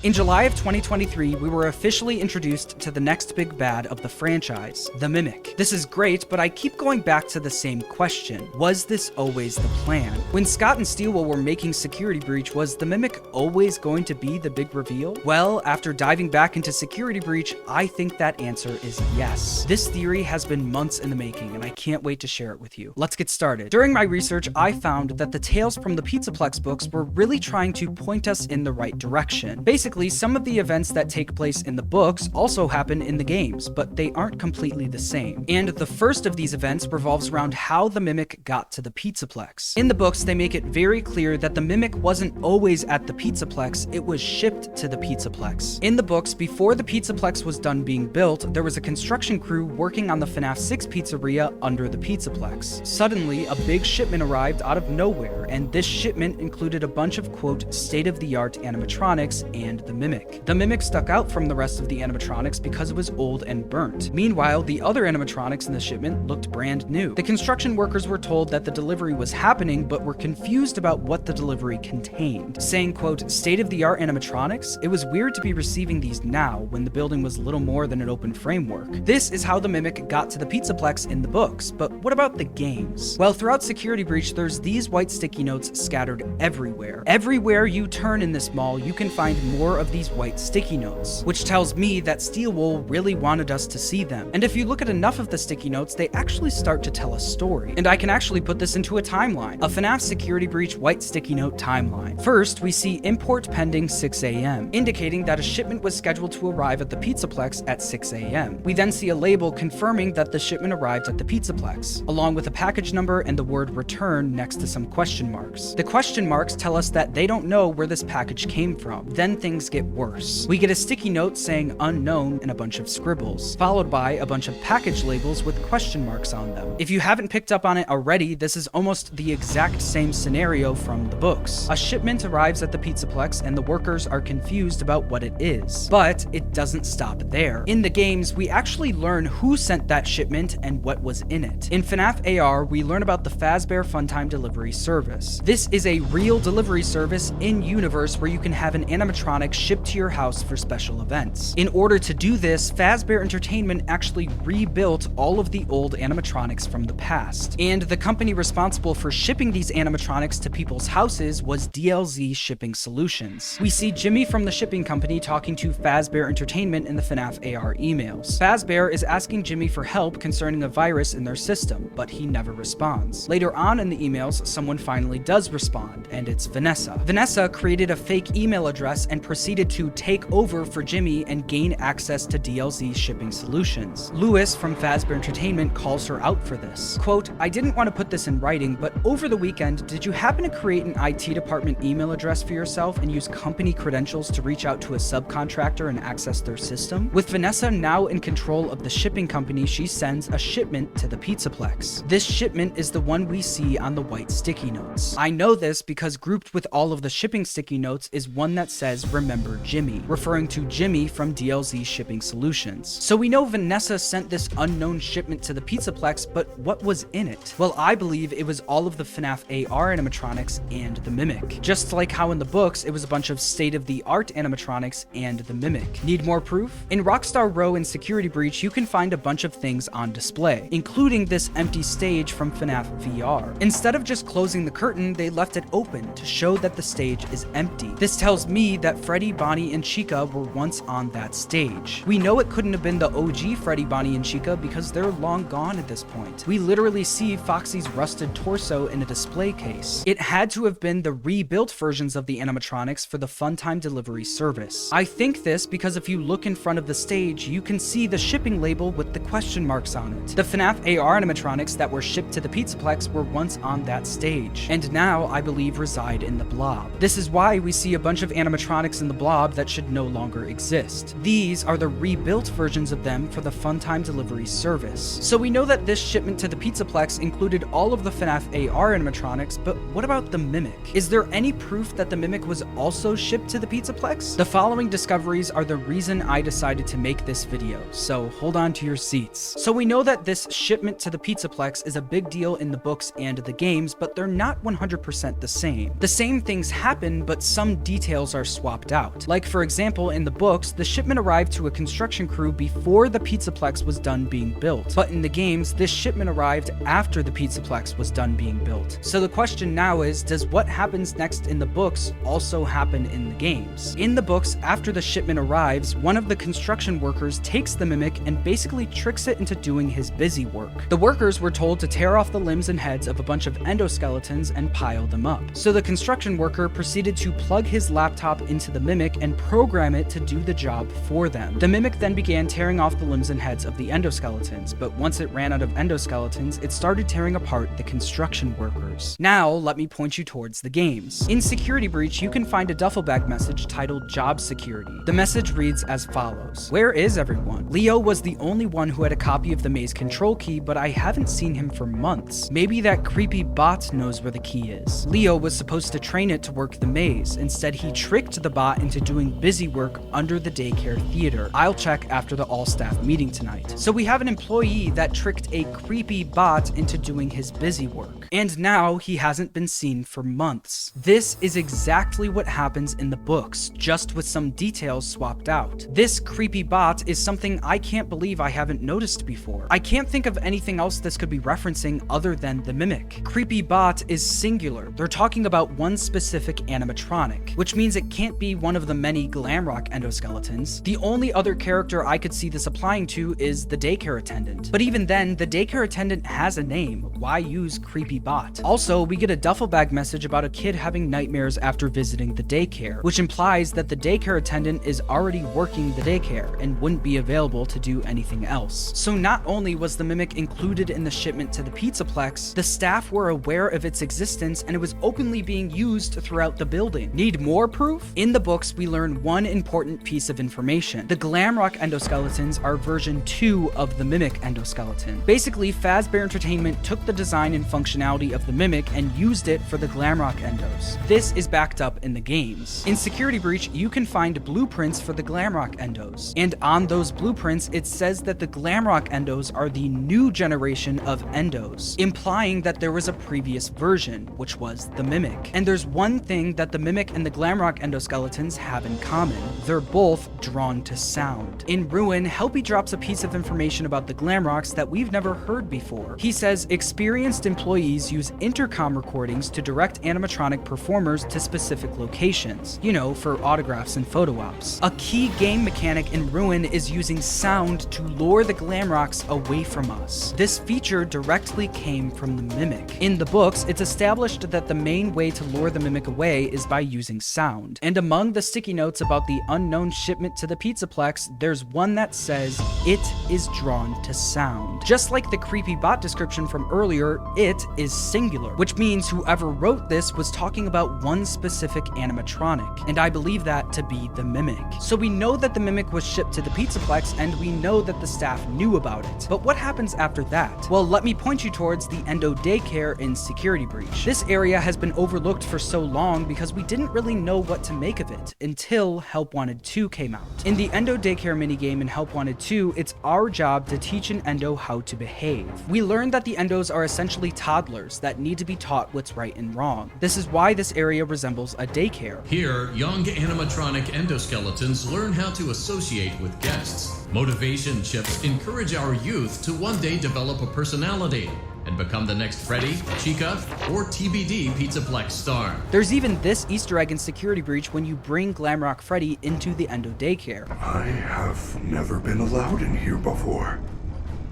In July of 2023, we were officially introduced to the next big bad of the franchise, the Mimic. This is great, but I keep going back to the same question. Was this always the plan? When Scott and Steelwell were making Security Breach, was the Mimic always going to be the big reveal? Well, after diving back into Security Breach, I think that answer is yes. This theory has been months in the making, and I can't wait to share it with you. Let's get started. During my research, I found that the tales from the Pizzaplex books were really trying to point us in the right direction. Basically, some of the events that take place in the books also happen in the games, but they aren't completely the same. And the first of these events revolves around how the Mimic got to the Pizzaplex. In the books, they make it very clear that the Mimic wasn't always at the Pizzaplex, it was shipped to the Pizzaplex. In the books, before the Pizzaplex was done being built, there was a construction crew working on the FNAF 6 pizzeria under the Pizzaplex. Suddenly, a big shipment arrived out of nowhere, and this shipment included a bunch of, quote, state-of-the-art animatronics and the Mimic. The Mimic stuck out from the rest of the animatronics because it was old and burnt. Meanwhile, the other animatronics in the shipment looked brand new. The construction workers were told that the delivery was happening, but were confused about what the delivery contained. Saying, quote, state-of-the-art animatronics? It was weird to be receiving these now, when the building was little more than an open framework. This is how the Mimic got to the Pizzaplex in the books, but what about the games? Well, throughout Security Breach, there's these white sticky notes scattered everywhere. Everywhere you turn in this mall, you can find more of these white sticky notes, which tells me that Steelwell really wanted us to see them. And if you look at enough of the sticky notes, they actually start to tell a story. And I can actually put this into a timeline, a FNAF Security Breach white sticky note timeline. First, we see import pending 6 a.m., indicating that a shipment was scheduled to arrive at the Pizzaplex at 6 a.m. We then see a label confirming that the shipment arrived at the Pizzaplex, along with a package number and the word return next to some question marks. The question marks tell us that they don't know where this package came from. Then things get worse. We get a sticky note saying unknown and a bunch of scribbles, followed by a bunch of package labels with question marks on them. If you haven't picked up on it already, this is almost the exact same scenario from the books. A shipment arrives at the Pizzaplex and the workers are confused about what it is. But it doesn't stop there. In the games, we actually learn who sent that shipment and what was in it. In FNAF AR, we learn about the Fazbear Funtime Delivery Service. This is a real delivery service in-universe where you can have an animatronic shipped to your house for special events. In order to do this, Fazbear Entertainment actually rebuilt all of the old animatronics from the past. And the company responsible for shipping these animatronics to people's houses was DLZ Shipping Solutions. We see Jimmy from the shipping company talking to Fazbear Entertainment in the FNAF AR emails. Fazbear is asking Jimmy for help concerning a virus in their system, but he never responds. Later on in the emails, someone finally does respond, and it's Vanessa. Vanessa created a fake email address and proceeded to take over for Jimmy and gain access to DLZ Shipping Solutions. Lewis from Fazbear Entertainment calls her out for this. Quote, I didn't want to put this in writing, but over the weekend, did you happen to create an IT department email address for yourself and use company credentials to reach out to a subcontractor and access their system? With Vanessa now in control of the shipping company, she sends a shipment to the Pizzaplex. This shipment is the one we see on the white sticky notes. I know this because grouped with all of the shipping sticky notes is one that says remember Jimmy, referring to Jimmy from DLZ Shipping Solutions. So we know Vanessa sent this unknown shipment to the Pizzaplex, but what was in it? Well, I believe it was all of the FNAF AR animatronics and the Mimic. Just like how in the books, it was a bunch of state-of-the-art animatronics and the Mimic. Need more proof? In Rockstar Row in Security Breach, you can find a bunch of things on display, including this empty stage from FNAF VR. Instead of just closing the curtain, they left it open to show that the stage is empty. This tells me that Freddy, Bonnie, and Chica were once on that stage. We know it couldn't have been the OG Freddy, Bonnie, and Chica because they're long gone at this point. We literally see Foxy's rusted torso in a display case. It had to have been the rebuilt versions of the animatronics for the Funtime Delivery Service. I think this because if you look in front of the stage, you can see the shipping label with the question marks on it. The FNAF AR animatronics that were shipped to the Pizzaplex were once on that stage, and now I believe reside in the Blob. This is why we see a bunch of animatronics in the Blob that should no longer exist. These are the rebuilt versions of them for the Funtime Delivery Service. So we know that this shipment to the Pizzaplex included all of the FNAF AR animatronics, but what about the Mimic? Is there any proof that the Mimic was also shipped to the Pizzaplex? The following discoveries are the reason I decided to make this video, so hold on to your seats. So we know that this shipment to the Pizzaplex is a big deal in the books and the games, but they're not 100% the same. The same things happen, but some details are swapped swapped out. Like for example, in the books, the shipment arrived to a construction crew before the Pizzaplex was done being built. But in the games, this shipment arrived after the Pizzaplex was done being built. So the question now is, does what happens next in the books also happen in the games? In the books, after the shipment arrives, one of the construction workers takes the mimic and basically tricks it into doing his busy work. The workers were told to tear off the limbs and heads of a bunch of endoskeletons and pile them up. So the construction worker proceeded to plug his laptop into the mimic and program it to do the job for them. The mimic then began tearing off the limbs and heads of the endoskeletons, but once it ran out of endoskeletons, it started tearing apart the construction workers. Now, let me point you towards the games. In Security Breach, you can find a duffel bag message titled Job Security. The message reads as follows: "Where is everyone? Leo was the only one who had a copy of the maze control key, but I haven't seen him for months. Maybe that creepy bot knows where the key is. Leo was supposed to train it to work the maze. Instead, he tricked the bot into doing busy work under the daycare theater. I'll check after the all-staff meeting tonight." So we have an employee that tricked a creepy bot into doing his busy work. And now he hasn't been seen for months. This is exactly what happens in the books, just with some details swapped out. This creepy bot is something I can't believe I haven't noticed before. I can't think of anything else this could be referencing other than the mimic. Creepy bot is singular. They're talking about one specific animatronic, which means it can't be one of the many Glamrock endoskeletons. The only other character I could see this applying to is the daycare attendant. But even then, the daycare attendant has a name. Why use creepy bot? Also, we get a duffel bag message about a kid having nightmares after visiting the daycare, which implies that the daycare attendant is already working the daycare and wouldn't be available to do anything else. So not only was the mimic included in the shipment to the Pizzaplex, the staff were aware of its existence and it was openly being used throughout the building. Need more proof? In the books, we learn one important piece of information. The Glamrock endoskeletons are version 2 of the mimic endoskeleton. Basically, Fazbear Entertainment took the design and functionality of the mimic and used it for the Glamrock endos. This is backed up in the games. In Security Breach, you can find blueprints for the Glamrock endos, and on those blueprints, it says that the Glamrock endos are the new generation of endos, implying that there was a previous version, which was the mimic. And there's one thing that the mimic and the Glamrock endoskeletons have in common. They're both drawn to sound. In Ruin, Helpy drops a piece of information about the Glamrocks that we've never heard before. He says experienced employees use intercom recordings to direct animatronic performers to specific locations, you know, for autographs and photo ops. A key game mechanic in Ruin is using sound to lure the Glamrocks away from us. This feature directly came from the mimic. In the books, it's established that the main way to lure the mimic away is by using sound. And among the sticky notes about the unknown shipment to the Pizzaplex, there's one that says, "It is drawn to sound." Just like the creepy bot description from earlier, it is singular, which means whoever wrote this was talking about one specific animatronic, and I believe that to be the mimic. So we know that the mimic was shipped to the Pizzaplex, and we know that the staff knew about it. But what happens after that? Well, let me point you towards the Endo Daycare in Security Breach. This area has been overlooked for so long because we didn't really know what to make of it until Help Wanted 2 came out. In the Endo Daycare minigame in Help Wanted 2, it's our job to teach an Endo how to behave. We learned that the Endos are essentially toddlers that need to be taught what's right and wrong. This is why this area resembles a daycare. Here, young animatronic endoskeletons learn how to associate with guests. Motivation chips encourage our youth to one day develop a personality and become the next Freddy, Chica, or TBD Pizzaplex star. There's even this Easter egg in Security Breach when you bring Glamrock Freddy into the Endo Daycare. I have never been allowed in here before.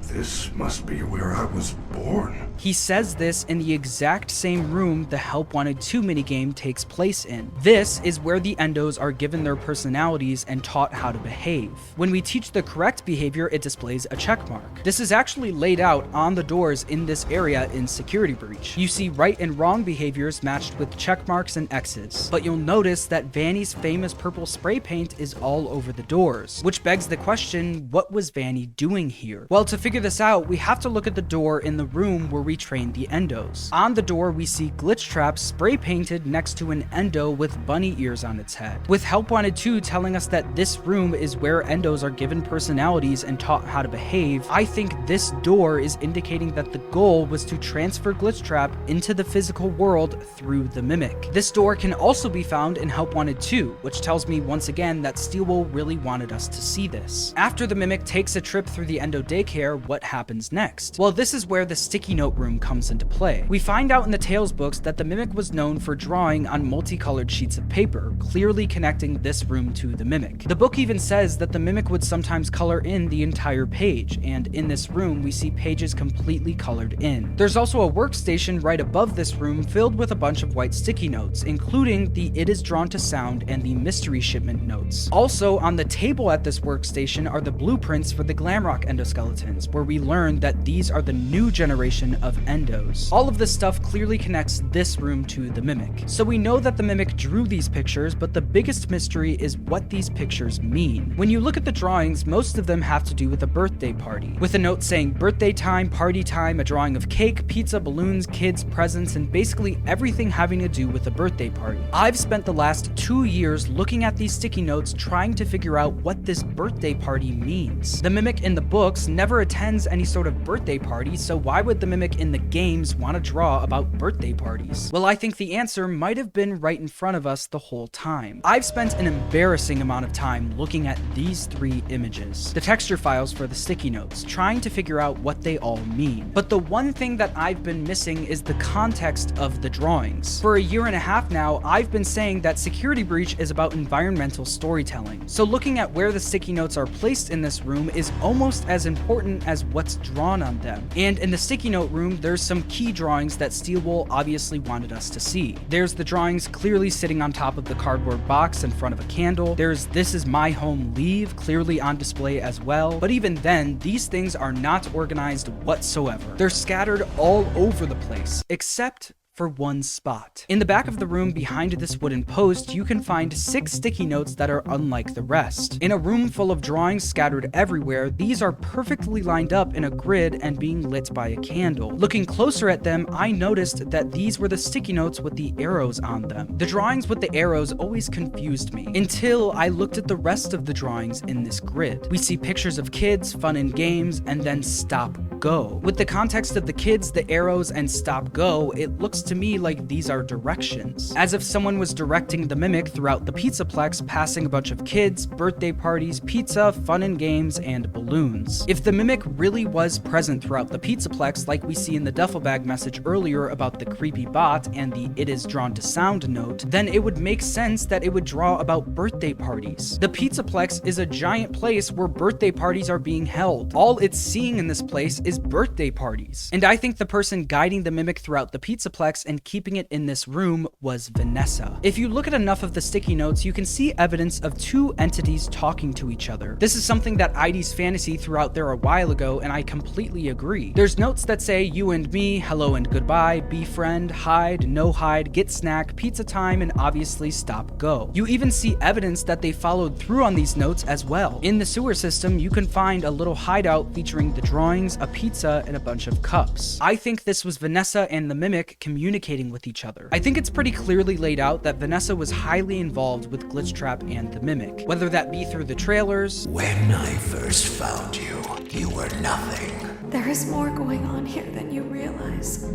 This must be where I was born. He says this in the exact same room the Help Wanted 2 minigame takes place in. This is where the Endos are given their personalities and taught how to behave. When we teach the correct behavior, it displays a check mark. This is actually laid out on the doors in this area in Security Breach. You see right and wrong behaviors matched with check marks and X's. But you'll notice that Vanny's famous purple spray paint is all over the doors, which begs the question, what was Vanny doing here? Well, to figure figure this out, we have to look at the door in the room where we train the endos. On the door, we see Glitchtrap spray painted next to an endo with bunny ears on its head, with Help Wanted 2 telling us that this room is where endos are given personalities and taught how to behave. I think this door is indicating that the goal was to transfer Glitchtrap into the physical world through the Mimic. This door can also be found in Help Wanted 2, which tells me once again that Steelwool really wanted us to see this. After the Mimic takes a trip through the endo daycare, what happens next? Well, this is where the sticky note room comes into play. We find out in the Tales books that the Mimic was known for drawing on multicolored sheets of paper, clearly connecting this room to the Mimic. The book even says that the Mimic would sometimes color in the entire page, and in this room we see pages completely colored in. There's also a workstation right above this room filled with a bunch of white sticky notes, including the It Is Drawn to Sound and the Mystery Shipment notes. Also, on the table at this workstation are the blueprints for the Glamrock endoskeletons, where we learn that these are the new generation of endos. All of this stuff clearly connects this room to the Mimic. So we know that the Mimic drew these pictures, but the biggest mystery is what these pictures mean. When you look at the drawings, most of them have to do with a birthday party, with a note saying birthday time, party time, a drawing of cake, pizza, balloons, kids, presents, and basically everything having to do with a birthday party. I've spent the last 2 years looking at these sticky notes trying to figure out what this birthday party means. The Mimic in the books never attends any sort of birthday party, so why would the Mimic in the games want to draw about birthday parties? Well, I think the answer might have been right in front of us the whole time. I've spent an embarrassing amount of time looking at these 3 images, the texture files for the sticky notes, trying to figure out what they all mean. But the one thing that I've been missing is the context of the drawings. For a year and a half now, I've been saying that Security Breach is about environmental storytelling. So looking at where the sticky notes are placed in this room is almost as important as what's drawn on them. And in the sticky note room, there's some key drawings that Steelwool obviously wanted us to see. There's the drawings clearly sitting on top of the cardboard box in front of a candle. There's This Is My Home Leave clearly on display as well. But even then, these things are not organized whatsoever. They're scattered all over the place, except for one spot. In the back of the room behind this wooden post, you can find 6 sticky notes that are unlike the rest. In a room full of drawings scattered everywhere, these are perfectly lined up in a grid and being lit by a candle. Looking closer at them, I noticed that these were the sticky notes with the arrows on them. The drawings with the arrows always confused me, until I looked at the rest of the drawings in this grid. We see pictures of kids, fun and games, and then stop, go. With the context of the kids, the arrows, and stop, go, it looks to me like these are directions, as if someone was directing the Mimic throughout the Pizzaplex, passing a bunch of kids, birthday parties, pizza, fun and games, and balloons. If the Mimic really was present throughout the Pizzaplex, like we see in the duffel bag message earlier about the creepy bot and the It Is Drawn to Sound note, then it would make sense that it would draw about birthday parties. The Pizzaplex is a giant place where birthday parties are being held. All it's seeing in this place is birthday parties. And I think the person guiding the Mimic throughout the Pizzaplex and keeping it in this room was Vanessa. If you look at enough of the sticky notes, you can see evidence of 2 entities talking to each other. This is something that ID's Fantasy threw out there a while ago, and I completely agree. There's notes that say you and me, hello and goodbye, befriend, hide, no hide, get snack, pizza time, and obviously stop, go. You even see evidence that they followed through on these notes as well. In the sewer system, you can find a little hideout featuring the drawings, a pizza, and a bunch of cups. I think this was Vanessa and the Mimic communicating with each other. I think it's pretty clearly laid out that Vanessa was highly involved with Glitchtrap and the Mimic, whether that be through the trailers. When I first found you, you were nothing. There is more going on here than you realize.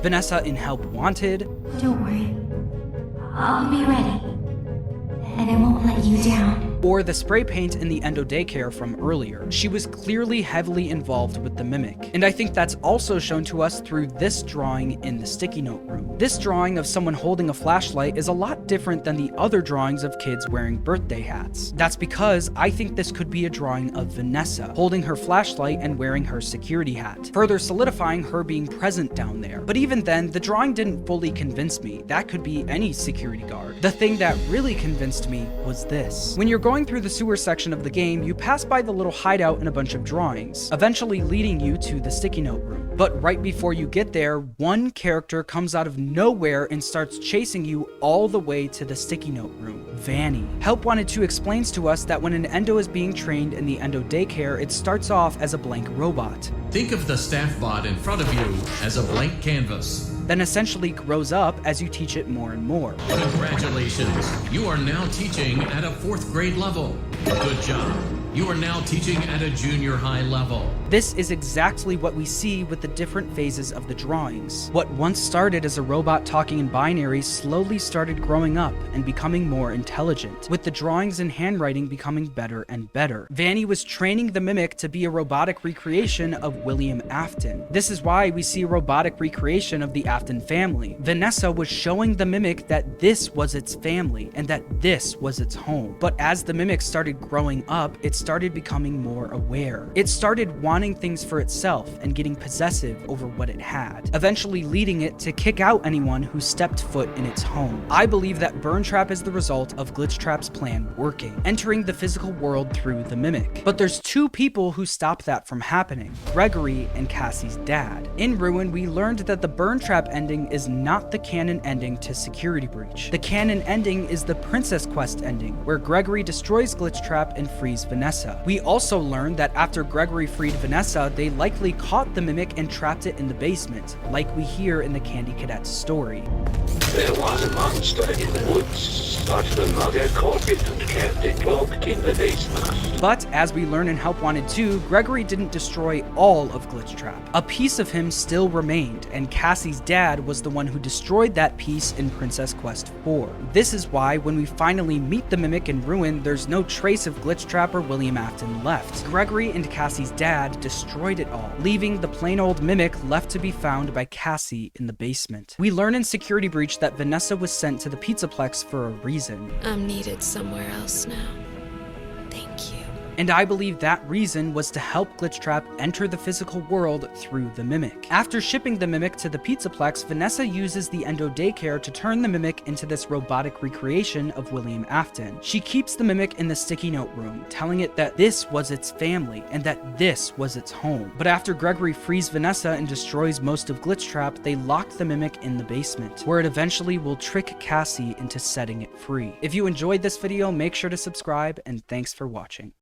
Vanessa in Help Wanted. Don't worry. I'll be ready. And I won't let you down. Or the spray paint in the endo daycare from earlier. She was clearly heavily involved with the Mimic. And I think that's also shown to us through this drawing in the sticky note room. This drawing of someone holding a flashlight is a lot different than the other drawings of kids wearing birthday hats. That's because I think this could be a drawing of Vanessa holding her flashlight and wearing her security hat, further solidifying her being present down there. But even then, the drawing didn't fully convince me. That could be any security guard. The thing that really convinced me was this. When you're going going through the sewer section of the game, you pass by the little hideout and a bunch of drawings, eventually leading you to the sticky note room. But right before you get there, one character comes out of nowhere and starts chasing you all the way to the sticky note room, Vanny. Help Wanted 2 explains to us that when an endo is being trained in the endo daycare, it starts off as a blank robot. Think of the staff bot in front of you as a blank canvas. Then essentially grows up as you teach it more and more. Congratulations, you are now teaching at a 4th grade level. Good job. You are now teaching at a junior high level. This is exactly what we see with the different phases of the drawings. What once started as a robot talking in binary slowly started growing up and becoming more intelligent, with the drawings and handwriting becoming better and better. Vanny was training the mimic to be a robotic recreation of William Afton. This is why we see a robotic recreation of the Afton family. Vanessa was showing the mimic that this was its family and that this was its home. But as the mimic started growing up, it started becoming more aware. It started wanting things for itself and getting possessive over what it had, eventually leading it to kick out anyone who stepped foot in its home. I believe that Burn Trap is the result of Glitchtrap's plan working, entering the physical world through the mimic. But there's two people who stop that from happening: Gregory and Cassie's dad. In Ruin, we learned that the Burn Trap ending is not the canon ending to Security Breach. The canon ending is the Princess Quest ending, where Gregory destroys Glitchtrap and frees Vanessa. We also learned that after Gregory freed Vanessa, they likely caught the mimic and trapped it in the basement, like we hear in the Candy Cadet's story. There was a monster in the woods, but the mother caught it and kept it locked in the basement. But as we learn in Help Wanted 2, Gregory didn't destroy all of Glitchtrap. A piece of him still remained, and Cassie's dad was the one who destroyed that piece in Princess Quest 4. This is why when we finally meet the mimic in Ruin, there's no trace of Glitchtrap or William Afton left. Gregory and Cassie's dad destroyed it all, leaving the plain old mimic left to be found by Cassie in the basement. We learn in Security Breach that Vanessa was sent to the Pizzaplex for a reason. I'm needed somewhere else now. Thank you. And I believe that reason was to help Glitchtrap enter the physical world through the mimic. After shipping the mimic to the Pizzaplex, Vanessa uses the endo daycare to turn the mimic into this robotic recreation of William Afton. She keeps the mimic in the sticky note room, telling it that this was its family and that this was its home. But after Gregory frees Vanessa and destroys most of Glitchtrap, they lock the mimic in the basement, where it eventually will trick Cassie into setting it free. If you enjoyed this video, make sure to subscribe, and thanks for watching.